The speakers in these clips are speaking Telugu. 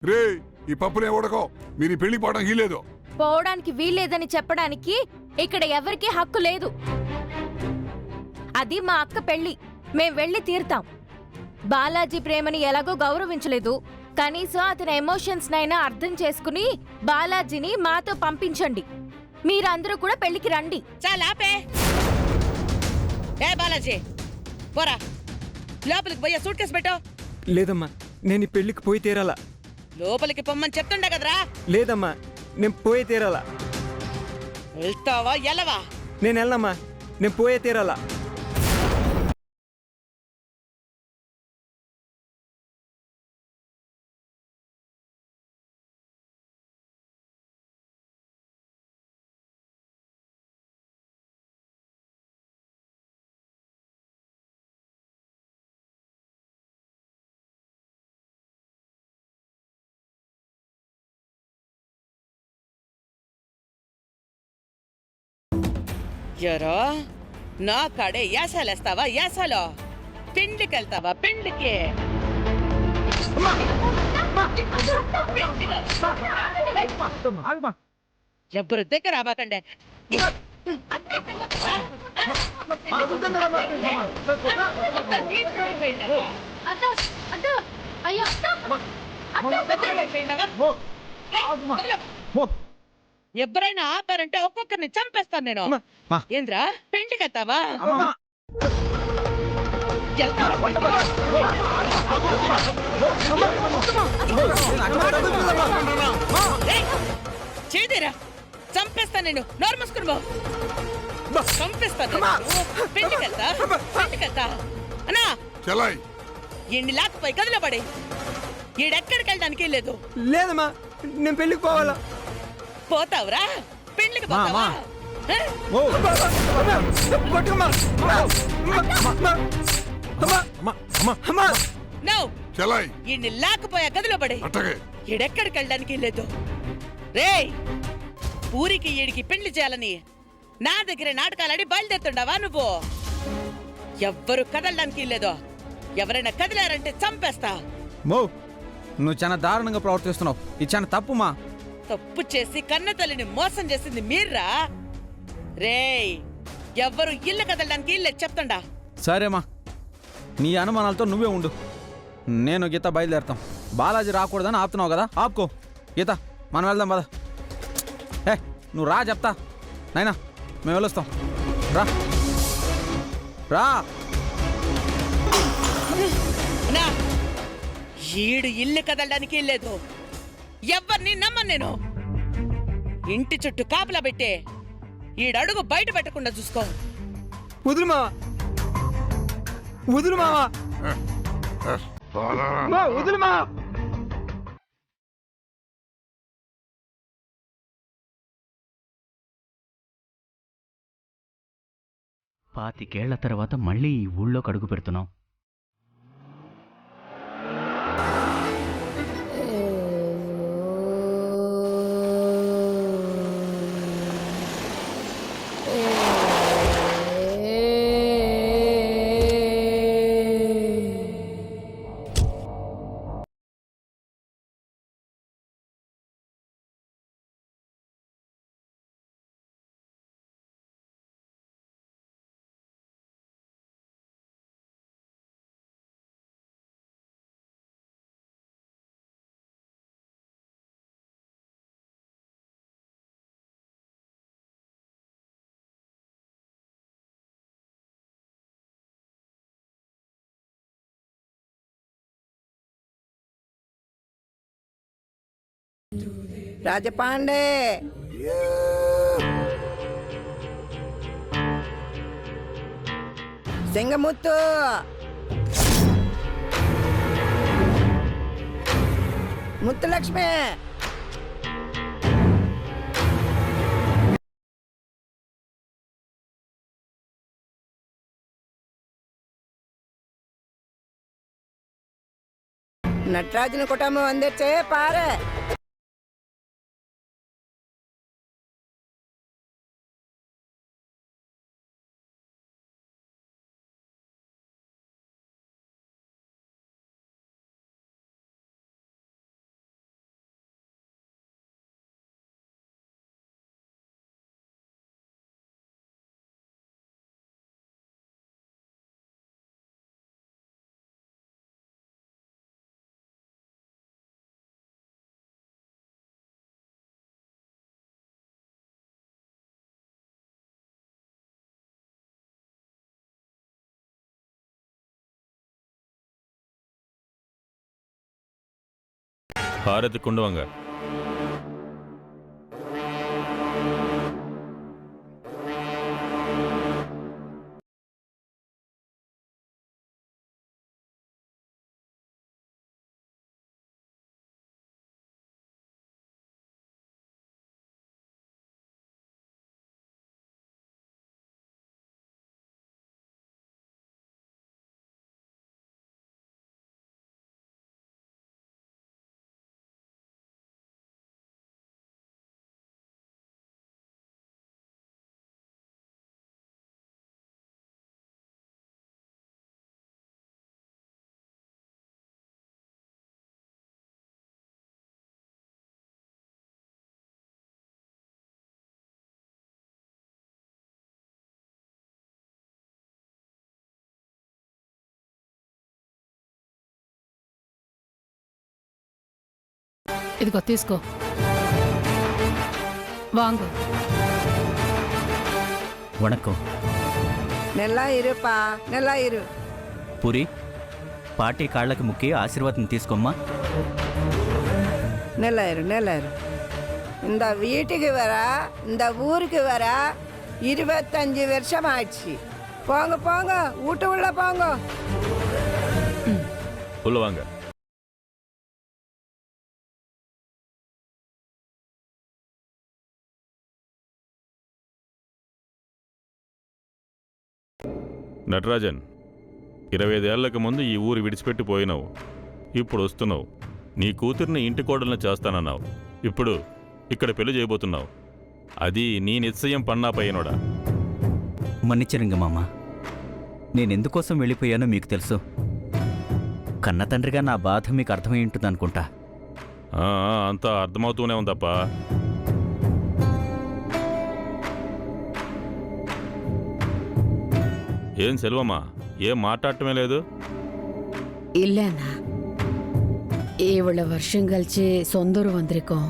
రే ఈ పప్పునే ఉడకో మీరు ఈ పెళ్లి పోవడం వీలేదు. పోవడానికి వీల్లేదని చెప్పడానికి ఇక్కడ ఎవరికీ హక్కు లేదు. అది మా అక్క పెళ్లి, మేం వెళ్ళి తీరుతాం. బాలాజీ ప్రేమని ఎలాగో గౌరవించలేదు, కనీసం అతని ఎమోషన్స్ నైనా అర్థం చేసుకుని బాలాజీని మాతో పంపించండి. మీరందరూ కూడా పెళ్లికి రండి. చాలాపే ఏ బాలాజీ పోరా, లోపలికి పోయే సూట్ కేసు పెట్టు. లేదమ్మా, నేను ఈ పెళ్లికి పోయి తీరాలా. లోపలికి పొమ్మని చెప్తుండే కదరా. లేదమ్మా, నేను పోయి తీరాలా. వెళ్తావా ఎలవా? నేను వెళ్ళమ్మా, నేను పోయే తీరాలా. ఎరా నా కాడే యాసాలేస్తావా? యాసాలో పిండికి వెళ్తావా? పిండికి ఎవ్వరు దగ్గర రాబాకండే. ఎవరైనా ఆపారంటే ఒక్కొక్కరిని చంపేస్తాను నేను. ఏంద్రా పిండికెత్తావా? చేదేరా చంపేస్తా నేను. నోరు మూసుకుని పో. చంపేస్తాను. పిండికెళ్తా పిండికెళ్తా అన్నా. ఈయన్ని లాక్కుపోయి గదిలో పడి. ఈడెక్కడికి వెళ్ళడానికి లేదు. లేదమ్మా, నేను పెళ్లికి పోవాలా. పోతావురా? పెళ్లికి పోతావా? ఈయన్ని లాక్కుపోయా గదిలో పడి. ఈడెక్కడికి వెళ్ళడానికి లేదు. రేయ్, ఊరికి ఈడికి పెళ్లి చేయాలని నా దగ్గరే నాటకాలని బయలుదేరుతుండవా నువ్వు? ఎవ్వరు కదలడానికి లేదు. ఎవరైనా కదిలారంటే చంపేస్తా. నువ్వు చాలా దారుణంగా ప్రవర్తిస్తున్నావు. ఇది చాలా తప్పుమా. తప్పు చేసి కన్న తల్లిని మోసం చేసింది మీర్రా. రేయ్, ఎవ్వరు ఇల్లు కదలడానికి ఇల్లే చెప్తుండా. సరేమా, నీ అనుమానాలతో నువ్వే ఉండు. నేను గీత బయలుదేరుతాం. బాలాజీ రాకూడదని ఆపుతున్నావు కదా, ఆపుకో. గీత మనం వెళ్దాం పద. ఏ నువ్వు రా చెప్తా. నైనా మేము వెళ్ళొస్తాం. రా రా. ఈడు ఇల్లు కదలడానికి లేదు. ఎవరిని నమ్మను నేను. ఇంటి చుట్టూ కాపలా పెట్టే ఈడడుగు బయట పెట్టకుండా చూసుకో. వదులు మావా, వదులు మావా, వదులు మావా. పాతికేళ్ల తర్వాత మళ్ళీ ఈ ఊళ్ళోకి అడుగు పెడుతున్నాం. రాజపాండే, సింగముత్తు, ముత్తులక్ష్మి, నటరాజుని కుటుంబం అందించే పారే. హారతి కుండవంగా. ఇదిగో తీసుకో. వాంగు. వణక్కం. నెల్లా ఇరుపా నెల్లా ఇరు. పూరి, పార్టీ కాళ్ళకి ముక్కి ఆశీర్వాదం తీసుకోమ్మా. నెల్లా ఇరు. இந்த வீட்டுக்கு வர இந்த ஊருக்கு வர 25 வருஷம் ஆச்சு. போங்க போங்க, வீட்டு உள்ள போங்க. உள்ளவாங்க. నటరాజన్, 25 ఏళ్లకు ముందు ఈ ఊరు విడిచిపెట్టి పోయినావు. ఇప్పుడు వస్తున్నావు. నీ కూతుర్ని ఇంటి కోడల్ని చేస్తానన్నావు. ఇప్పుడు ఇక్కడ పెళ్లి చేయబోతున్నావు. అది నీ నిశ్చయం పన్నా పయ్యనోడా? మన్నిచ్చరింగ మామ, నేనెందుకోసం వెళ్ళిపోయానో మీకు తెలుసు. కన్న తండ్రిగా నా బాధ మీకు అర్థమై ఉంటుందనుకుంటా. అంతా అర్థమవుతూనే ఉందప్పా. ఏం సెల్వమ్మా, ఏం మాట్లాడటమే లేదు? இல்லண்ணா, ఇవ్వళ్ళ వర్షం కలిసి సొందూరు వంద్రికం.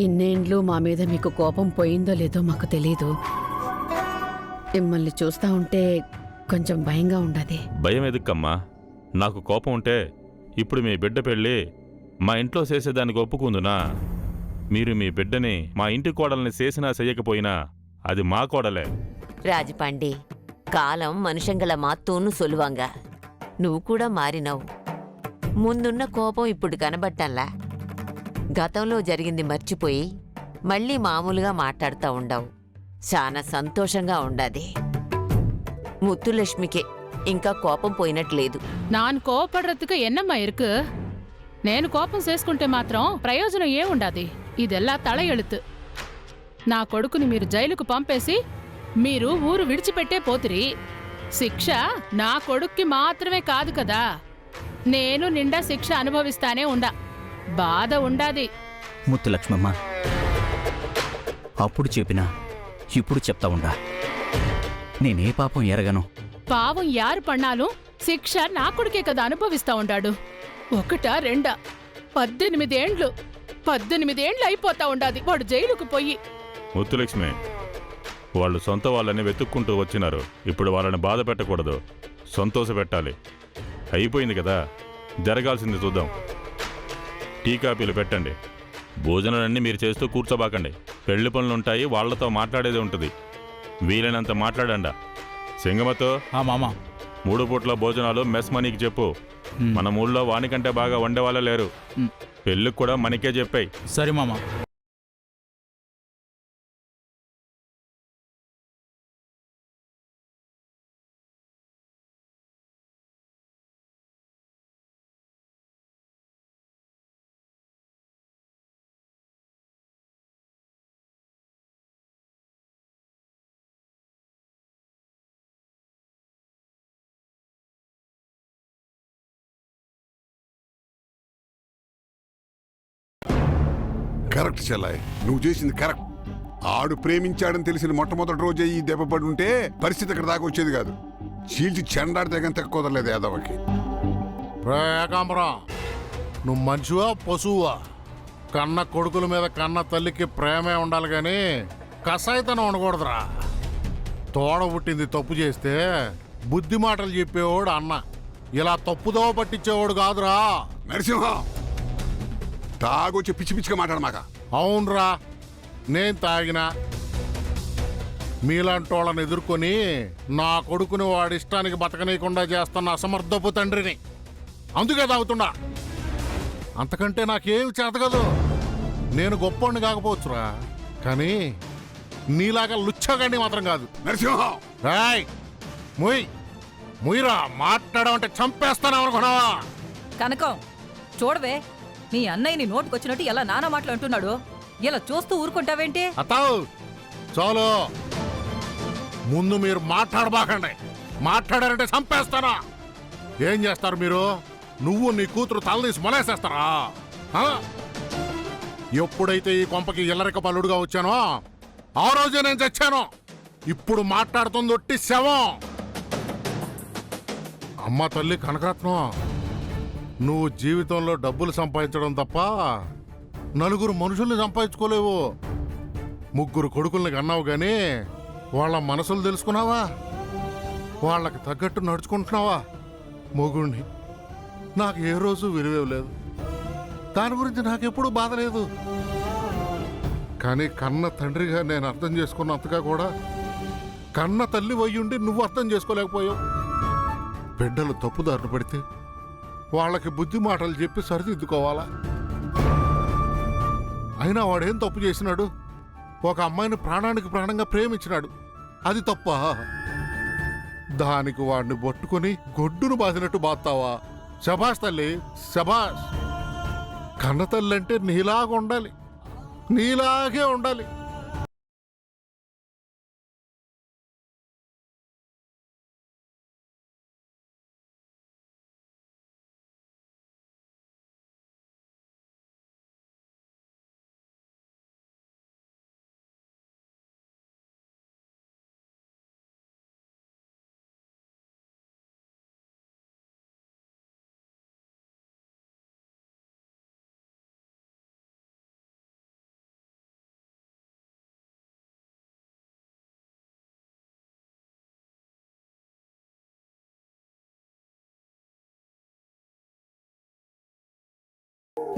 ఇన్నేండ్లు మా మీద మీకు కోపం పోయిందో లేదో మాకు తెలీదు. మిమ్మల్ని చూస్తా ఉంటే కొంచెం భయంగా ఉండదు. భయం ఎదుక్కమ్మా? నాకు కోపం ఉంటే ఇప్పుడు మీ బిడ్డ పెళ్ళి మా ఇంట్లో చేసేదానికి ఒప్పుకుందునా? మీరు మీ బిడ్డని మా ఇంటి కోడల్ని చేసినా చెయ్యకపోయినా అది మా కోడలే. రాజపాండి, కాలం మనుషంగల మాత్తూను సొలువాంగ. నువ్వు కూడా మారినావు. ముందున్న కోపం ఇప్పుడు కనబట్టంలా. గతంలో జరిగింది మర్చిపోయి మళ్ళీ మామూలుగా మాట్లాడుతూ ఉండవు. చాలా సంతోషంగా ఉండాది. ముత్తులక్ష్మికే ఇంకా కోపం పోయినట్లేదు. நான் கோபப்படுறதுக்கு என்னம்மா இருக்கு? నేను కోపం చేసుకుంటే మాత్రం ప్రయోజనం ఏముండాది? ఇదెల్లా తల ఎళుతు. నా కొడుకుని మీరు జైలుకు పంపేసి మీరు ఊరు విడిచిపెట్టే పోతిరి. శిక్ష నా కొడుక్కి మాత్రమే కాదు కదా, నేను నిండా శిక్ష అనుభవిస్తానే ఉండా. బాధ ఉండాది. ముత్తులక్ష్మమ్మ, అప్పుడు చెప్పినా ఇప్పుడు చెప్తా ఉండా. నేనే పాపం ఎరగను. పావం యారు పన్నాலும் శిక్ష నా కొడుకే కదా అనుభవిస్తా ఉండాడు. ఒకటా రెండా 18 ఏండ్లు 18 ఏండ్లు అయిపోతా ఉండాది వాడు జైలుకు పోయి. ముత్తులక్ష్మి, వాళ్ళు సొంత వాళ్ళని వెతుక్కుంటూ వచ్చినారు. ఇప్పుడు వాళ్ళని బాధ పెట్టకూడదు, సంతోష పెట్టాలి. అయిపోయింది కదా, జరగాల్సింది చూద్దాం. టీ కాపీలు పెట్టండి. భోజనాలన్నీ మీరు చేస్తూ కూర్చోబాకండి. పెళ్లి పనులుంటాయి, వాళ్లతో మాట్లాడేది ఉంటుంది. వీలైనంత మాట్లాడండా. సింగమతో మామా 3 పూట్ల భోజనాలు మెస్ మనీకి చెప్పు. మన ఊళ్ళో వానికంటే బాగా వండేవాళ్ళే లేరు. పెళ్ళికి కూడా మనకే చెప్పాయి. సరే మామా. కరెక్ట్ చెల్లాయ్, నువ్వు చేసింది కరెక్ట్. ఆడు ప్రేమించాడని తెలిసిన మొట్టమొదటి రోజే ఈ దెబ్బ పడి ఉంటే పరిస్థితి ఇక్కడ దాకా వచ్చేది కాదు. చీల్చి చెండాడితే కానీ కుదరలేదు యాదవకి. ఏకాంబరం, నువ్వు మనిషివా పశువా? కన్న కొడుకుల మీద కన్న తల్లికి ప్రేమే ఉండాలి కానీ కసాయితనం ఉండకూడదురా. తోడ పుట్టింది తప్పు చేస్తే బుద్ధి మాటలు చెప్పేవాడు అన్న, ఇలా తప్పుదోవ పట్టించేవాడు కాదురా. నరసింహ, తాగొచ్చి పిచ్చి పిచ్చిగా మాట్లాడమాక. అవునరా, నేను తాగినా మీలాంటి వాళ్ళని ఎదుర్కొని నా కొడుకుని వాడి ఇష్టానికి బతకనీయకుండా చేస్తున్న అసమర్థపు తండ్రిని. అందుకే తాగుతున్నా. అంతకంటే నాకేం చేతగదు. నేను గొప్పోడిని కాకపోవచ్చురా, కానీ నీలాగా లుచ్చగాడిని మాత్రం కాదు. నరసింహం, రాయ్ ముయ్యరా, మాట్లాడమంటే చంపేస్తాను అనుకున్నావా? కనకం చూడవే, నీ అన్నయ్య నీ నోటుకొచ్చినట్టు ఎలా నానా మాటలు అంటున్నాడు. ఇలా చూస్తూ ఊరుకుంటావేంటి? అత్తావు చాలు, ముందు మీరు మాట్లాడబాకండి. మాట్లాడారంటే చంపేస్తానా? ఏం చేస్తారు మీరు? నువ్వు నీ కూతురు తలదీసి మొలేసేస్తారా? ఎప్పుడైతే ఈ కొంపకి ఇల్లరిక పల్లుడుగా వచ్చానో ఆ రోజే నేను చచ్చాను. ఇప్పుడు మాట్లాడుతుంది ఒట్టి శవం. అమ్మ తల్లి కనకరత్నం, నువ్వు జీవితంలో డబ్బులు సంపాదించడం తప్ప నలుగురు మనుషుల్ని సంపాదించుకోలేవు. 3 కొడుకుల్ని కన్నావు గాని వాళ్ళ మనసులు తెలుసుకున్నావా? వాళ్ళకి తగ్గట్టు నడుచుకుంటున్నావా? మొగుణ్ణి నాకు ఏ రోజు విలువేలేదు. దాని గురించి నాకెప్పుడూ బాధ లేదు. కానీ కన్న తండ్రిగా నేను అర్థం చేసుకున్నంతగా కూడా కన్న తల్లి వయ్యుండి నువ్వు అర్థం చేసుకోలేకపోయావు. బిడ్డలు తప్పుదారులు పెడితే వాళ్ళకి బుద్ధి మాటలు చెప్పి సరిదిద్దుకోవాలా? అయినా వాడేం తప్పు చేసినాడు? ఒక అమ్మాయిని ప్రాణానికి ప్రాణంగా ప్రేమించినాడు. అది తప్ప? దానికి వాడిని పట్టుకుని గొడ్డును బాదినట్టు బాస్తావా? శభాష్ తల్లి, శభాష్. కన్న తల్లి అంటే నీలాగా ఉండాలి, నీలాగే ఉండాలి.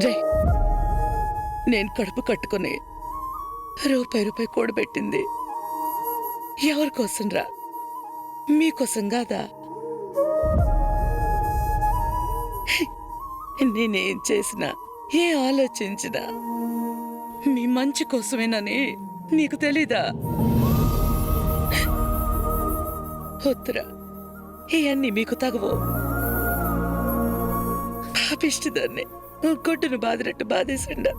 రే, నేను కడుపు కట్టుకుని రూపాయి కూడబెట్టింది ఎవరి కోసం రా? మీకోసం కాదా? నేనేం చేసినా, ఏ ఆలోచించినా మీ మంచి కోసమేనని నీకు తెలీదా? వద్దురా, ఇవన్నీ మీకు తగవు. పాపిష్టిదాన్ని గొడ్డును బాదినట్టు బాధేసిండా.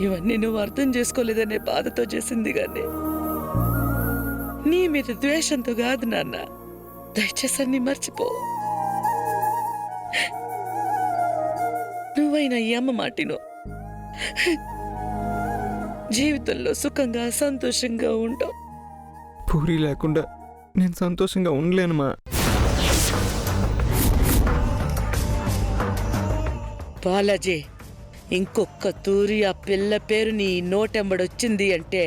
ఇవన్నీ నువ్వు అర్థం చేసుకోలేదనే బాధతో చేసింది గాని నీ మీద ద్వేషంతో కాదు నాన్న. దయచేసి అన్ని మర్చిపో. నువ్వైనా ఈ అమ్మ మాటిను. జీవితంలో సుఖంగా సంతోషంగా ఉంటావు. పూరి లేకుండా నేను సంతోషంగా ఉండలేనుమా. బాలాజీ, ఇంకొక్క తూరి ఆ పిల్ల పేరు నీ నోటెంబడొచ్చింది అంటే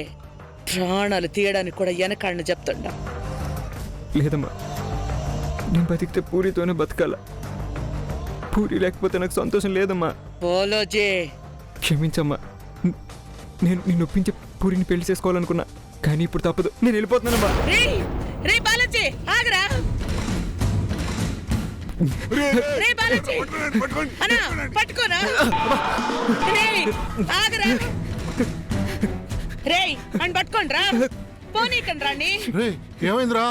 ప్రాణాలు తీయడానికి కూడా వెనకాడని చెప్తుండా. లేదమ్మా, నేను బతికితే పూరితోనే బతకాల. పూరి లేకపోతే నాకు సంతోషం లేదమ్మా. బాలాజీ, క్షమించమ్మా. నేను నిన్ను ఒప్పించి పూరిని పెళ్లి చేసుకోవాలనుకున్నా, కానీ ఇప్పుడు తప్పదు. నేను వెళ్ళిపోతున్నానమ్మా. రే బాలాజీ, ఆగరా. రే బాలాజీ, అన్నా పట్టుకోనా. ఆగరా. రే అని పట్టుకోండి రా. పోనీకండి రాణి. ఏమైందిరా?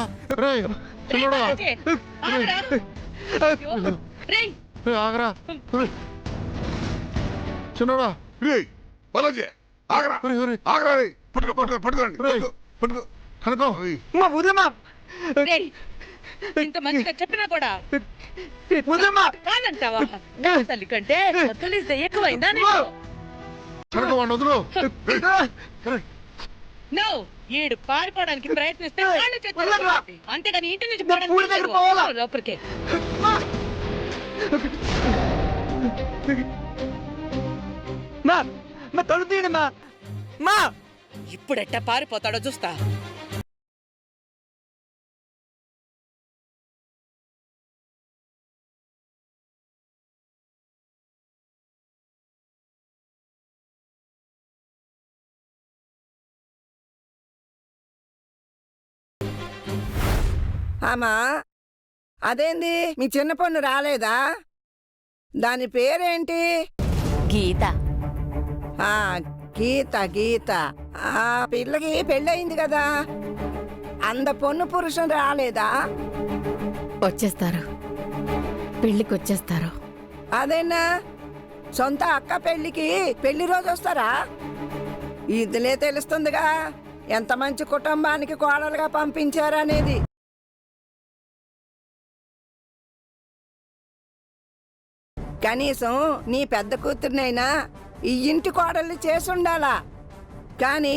ఆగరా చిన్నడా. బాలాజీ ఆగరా, ఆగరా. పట్టుకో కనుకో. ఇంత మంచిగా చెప్పినా కూడా కాదంటావా? తల్లి కంటే కలిస్తే ఎక్కువైందా? కనుకో వాడిని వదులు. నువ్వు ఈడు పారిపోవడానికి ప్రయత్నిస్తే అంతేగాని ఇంటి నుంచి లోపలికే. ఇప్పుడెట్టా పారిపోతాడో చూస్తా. ఆమా అదేంది మీ చిన్న పొన్ను రాలేదా? దాని పేరేంటి? గీత. ఆ గీత గీత. ఆ పిల్లకి పెళ్ళయింది కదా, అంద పొన్ను పురుషుడు రాలేదా? వచ్చేస్తారు, పెళ్ళికి వచ్చేస్తారు. అదేనా సొంత అక్క పెళ్ళికి పెళ్లి రోజు వస్తారా? ఇదిలే తెలుస్తుందిగా ఎంత మంచి కుటుంబానికి కోడలుగా పంపించారనేది. కనీసం నీ పెద్ద కూతుర్నైనా ఈ ఇంటి కోడల్ని చేసుండాలా, కానీ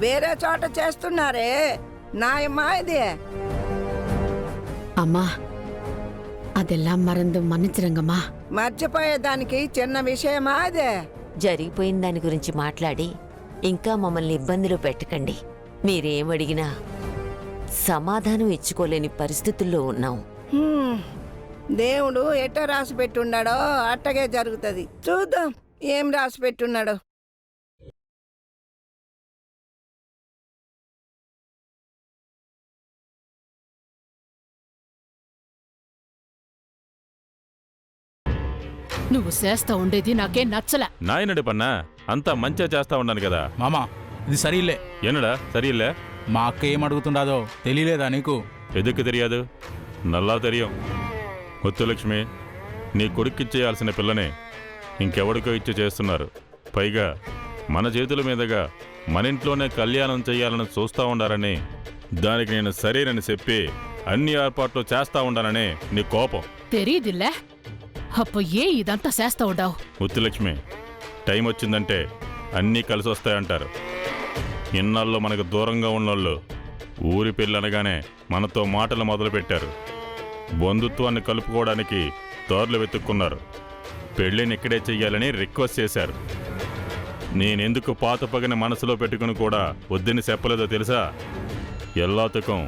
వేరే చోట చేస్తున్నారే నాయమ్మా ఇది. అమ్మా అదెల్లా మరందు మన్నించరంగమ్మా. మర్చిపోయేదానికి చిన్న విషయమా అదే? జరిగిపోయిన దాని గురించి మాట్లాడి ఇంకా మమ్మల్ని ఇబ్బందిలో పెట్టకండి. మీరేమడిగినా సమాధానం ఇచ్చుకోలేని పరిస్థితుల్లో ఉన్నాం. దేవుడు ఎట్ట రాసి పెట్టున్నాడో అట్టగే జరుగుతుంది. చూద్దాం ఏం రాసి పెట్టున్నాడో. నువ్వు చేస్తా ఉండేది నాకేం నచ్చలే. నాయనడి పన్నా అంతా మంచిగా చేస్తా ఉన్నాను కదా మామా. ఇది సరియిల్లే. என்னடா சரியில்லை? మా అక్క ఏం అడుగుతుండదో తెలియలేదా నీకు? ఎదుకు తెలియదు, నల్లా తెలియం. ముత్తులక్ష్మి, నీ కొడుక్కిచ్చేయాల్సిన పిల్లని ఇంకెవడికో ఇచ్చి చేస్తున్నారు. పైగా మన చేతుల మీదుగా మన ఇంట్లోనే కళ్యాణం చెయ్యాలని చూస్తూ ఉండారని, దానికి నేను సరేనని చెప్పి అన్ని ఏర్పాట్లు చేస్తా ఉండానని నీ కోపం. తెలీదిల్లే, అప్ప ఏ ఇదంతా చేస్తా ఉండావు? ముత్తులక్ష్మి, టైం వచ్చిందంటే అన్నీ కలిసి వస్తాయంటారు. ఇన్నాళ్ళు మనకు దూరంగా ఉన్నోళ్ళు ఊరి పెళ్ళనగానే మనతో మాటలు మొదలుపెట్టారు. బంధుత్వాన్ని కలుపుకోవడానికి దారులు వెతుక్కున్నారు. పెళ్ళిని ఇక్కడే చెయ్యాలని రిక్వెస్ట్ చేశారు. నేనెందుకు పాత పగని మనసులో పెట్టుకుని కూడా వద్దని చెప్పలేదో తెలుసా? ఎల్లాతుకం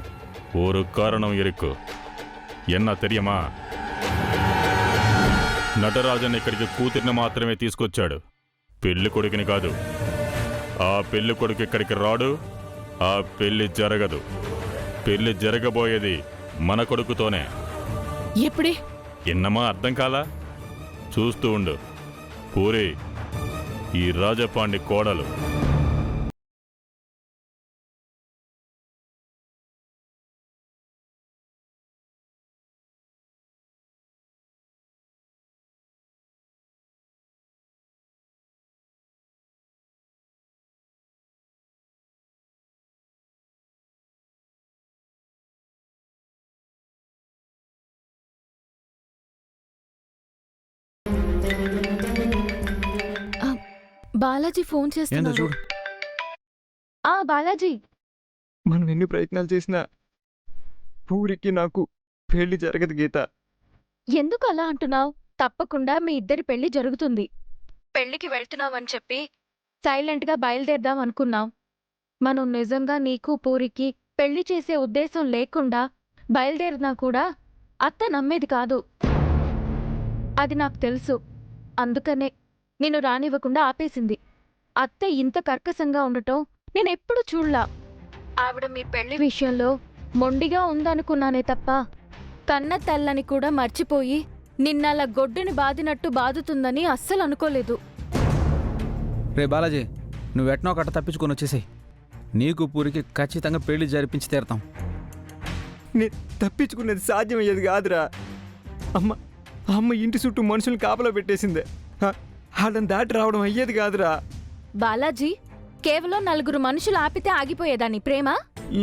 ஒரு కారణం ఇరుక్కు. ఎన్నా తెలియమా? నటరాజన్ ఇక్కడికి కూతురిని మాత్రమే తీసుకొచ్చాడు, పెళ్లి కొడుకుని కాదు. ఆ పెళ్లి కొడుకు ఇక్కడికి రాడు, ఆ పెళ్లి జరగదు. పెళ్లి జరగబోయేది మన కొడుకుతోనే. ఎప్పుడే? ఎన్నమా అర్థం కాలా? చూస్తూ ఉండు. పూరి ఈ రాజపాండి కోడలు. బాలాజీ ఫోన్ చేస్తున్నాడు. చూడు, బాలాజీ, మనం ఎన్ని ప్రయత్నాలు చేసినా పూరికి నాకు పెళ్లి జరగదు గీత. ఎందుకు అలా అంటున్నావు? తప్పకుండా మీ ఇద్దరి పెళ్లి జరుగుతుంది. పెళ్లికి వెళ్తున్నావని చెప్పి సైలెంట్గా బయలుదేరదాం అనుకున్నాం. మనం నిజంగా నీకు పూరికి పెళ్లి చేసే ఉద్దేశం లేకుండా బయలుదేరినా కూడా అత్త నమ్మేది కాదు. అది నాకు తెలుసు. అందుకనే నిన్ను రానివ్వకుండా ఆపేసింది. అత్త ఇంత కర్కశంగా ఉండటం నేనెప్పుడు చూడలా. ఆవిడ మీ పెళ్లి విషయంలో మొండిగా ఉందనుకున్నానే తప్ప కన్న తల్లని కూడా మర్చిపోయి నిన్నలా గొడ్డుని బాదినట్టు బాదుతుందని అస్సలు అనుకోలేదు. రే బాలాజీ, నువ్వెట్నో ఒకట తప్పించుకొని వచ్చేసాయి. నీకు పూరికి ఖచ్చితంగా పెళ్లి జరిపించి తీరతాం. నేను తప్పించుకునేది సాధ్యమయ్యేది కాదురా. అమ్మ ఇంటి చుట్టూ మనుషుల్ని కాపలా పెట్టేసిందే. వాళ్ళని దాటి రావడం అయ్యేది కాదురా. బాలాజీ, కేవలం 4 మనుషులు ఆపితే ఆగిపోయేదాన్ని ప్రేమ?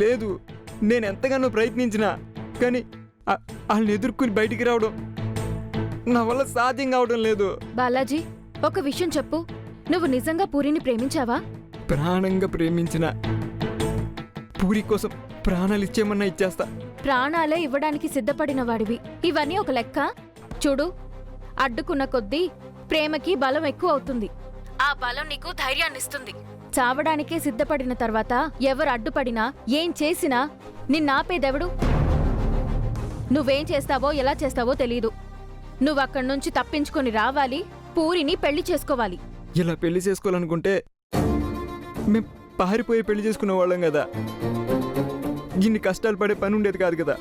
లేదు, నేను ఎంతగానో ప్రయత్నించినా కానీ వాళ్ళని ఎదుర్కొని బయటికి రావడం నా వల్ల సాధ్యం కావడం లేదు. బాలాజీ, ఒక విషయం చెప్పు, నువ్వు నిజంగా పూరిని ప్రేమించావా? ప్రాణంగా ప్రేమించిన పూరి కోసం ప్రాణాలు ఇచ్చేమన్నా ఇచ్చేస్తా. ప్రాణాలే ఇవ్వడానికి సిద్ధపడిన వాడివి. ఇవన్నీ ఒక లెక్క. చూడు, అడ్డుకున్న కొద్దీ ప్రేమకి బలం ఎక్కువ అవుతుంది. ఆ బలం నీకు ధైర్యాన్నిస్తుంది. చావడానికే సిద్ధపడిన తర్వాత ఎవరు అడ్డుపడినా ఏం చేసినా నిన్నాపేదెవడు? నువ్వేం చేస్తావో ఎలా చేస్తావో తెలీదు. నువ్వక్కడి నుంచి తప్పించుకొని రావాలి, పూరిని పెళ్లి చేసుకోవాలి. ఇలా పెళ్లి చేసుకోవాలనుకుంటే మేం పారిపోయి పెళ్లి చేసుకునే వాళ్ళం కదా. ఇన్ని కష్టాలు పడే పని ఉండేది కాదు కదా.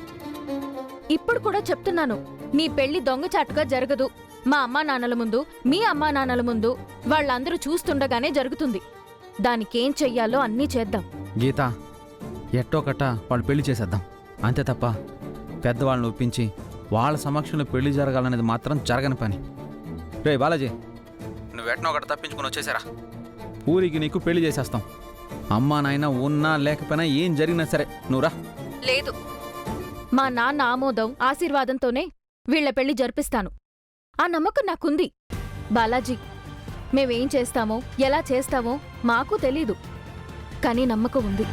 ఇప్పుడు కూడా చెప్తున్నాను, నీ పెళ్లి దొంగచాటుగా జరగదు. మా అమ్మా నాన్నల ముందు, మీ అమ్మా నాన్నల ముందు వాళ్ళందరూ చూస్తుండగానే జరుగుతుంది. దానికేం చెయ్యాలో అన్నీ చేద్దాం. గీత, ఎట్టోకట్ట వాళ్ళు పెళ్లి చేసేద్దాం అంతే తప్ప పెద్దవాళ్ళని ఒప్పించి వాళ్ళ సమక్షంలో పెళ్లి జరగాలనేది మాత్రం జరగని పని. రే బాలాజీ, నువ్వెట్నో ఒకటి తప్పించుకుని వచ్చేసారా. పూరికి నీకు పెళ్లి చేసేస్తాం. అమ్మా నాయన ఉన్నా లేకపోయినా ఏం జరిగినా సరే నువ్వురా. లేదు, మా నాన్న ఆమోదం ఆశీర్వాదంతోనే వీళ్ల పెళ్లి జరిపిస్తాను. ఆ నమ్మకం నాకుంది. బాలాజీ, మేమేం చేస్తామో ఎలా చేస్తామో మాకు తెలీదు, కానీ నమ్మకం ఉంది.